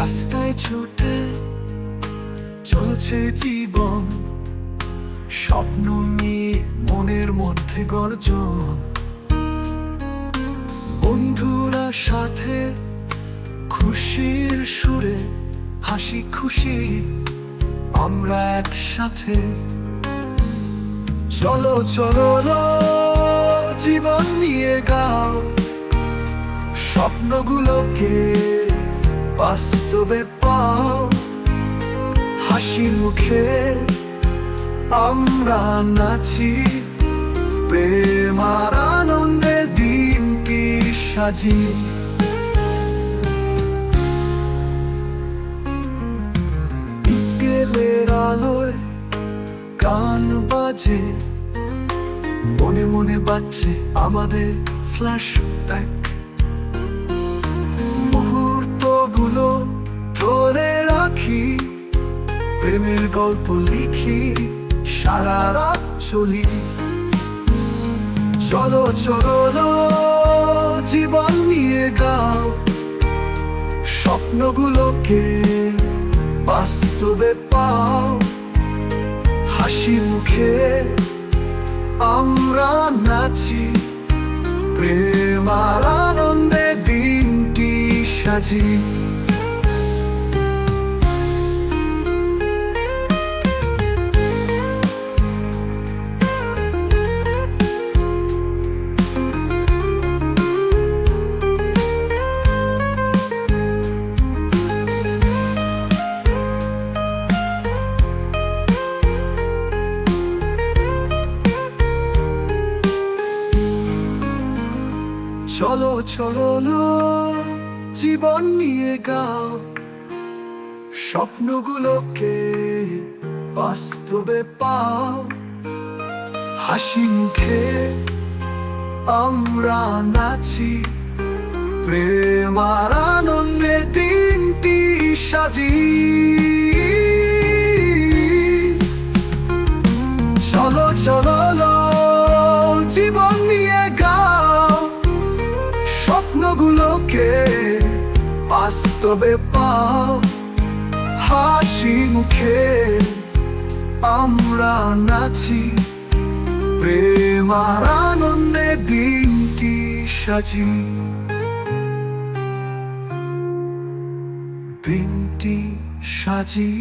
রাস্তায় ছুটে চলছে জীবন, স্বপ্ন নিয়ে মনের মধ্যে গর্জন। বন্ধুরা সাথে খুশির সুরে, হাসি খুশি আমরা একসাথে। চলো চলো লো, জীবন নিয়ে গাও, স্বপ্নগুলোকে বাস্তবে পাও। হাসি মুখে আমরা নাচি, প্রেম আর আনন্দে দিনটি সাজি। বিকেলের আলোয় গান বাজে, মনে মনে বাজছে আমাদের ফ্ল্যাশব্যাক। মুহূর্তগুলো ধরে রাখি, প্রেমের গল্প লিখি, সারা রাত চলি। চলো চলো লো, জীবন নিয়ে গাও, স্বপ্নগুলোকে বাস্তবে পাও। হাসি মুখে আমরা নাচি, প্রেম আর আনন্দে দিনটি সাজি। চলো চলো লো, জীবন নিয়ে গাও, স্বপ্নগুলোকে বাস্তবে পাও। হাসি মুখে আমরা নাচি, প্রেম আর আনন্দে দিনটি সাজি। চলো চলো লো, জীবন নিয়ে গাও, স্বপ্নগুলোকে বাস্তবে পাও। হাসি মুখে আমরা নাচি, প্রেম আর আনন্দে দিনটি সাজি। দিনটি সাজি।